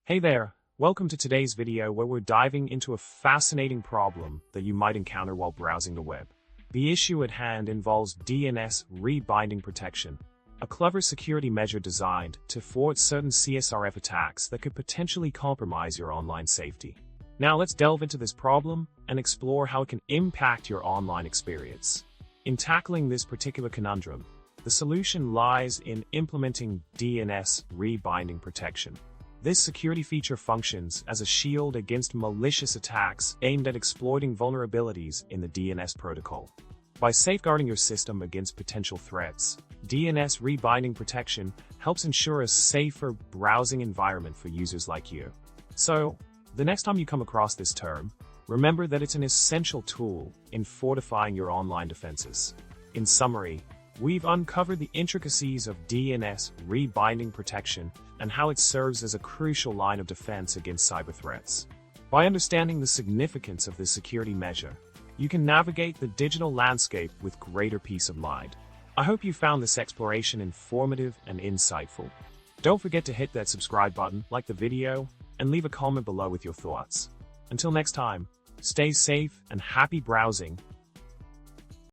Hey there, welcome to today's video where we're diving into a fascinating problem that you might encounter while browsing the web. The issue at hand involves DNS rebinding protection, a clever security measure designed to thwart certain CSRF attacks that could potentially compromise your online safety. Now let's delve into this problem and explore how it can impact your online experience. In tackling this particular conundrum, the solution lies in implementing DNS rebinding protection. This security feature functions as a shield against malicious attacks aimed at exploiting vulnerabilities in the DNS protocol. By safeguarding your system against potential threats, DNS rebinding protection helps ensure a safer browsing environment for users like you. So, the next time you come across this term, remember that it's an essential tool in fortifying your online defenses. In summary, we've uncovered the intricacies of DNS rebinding protection and how it serves as a crucial line of defense against cyber threats. By understanding the significance of this security measure, you can navigate the digital landscape with greater peace of mind. I hope you found this exploration informative and insightful. Don't forget to hit that subscribe button, like the video, and leave a comment below with your thoughts. Until next time, stay safe and happy browsing,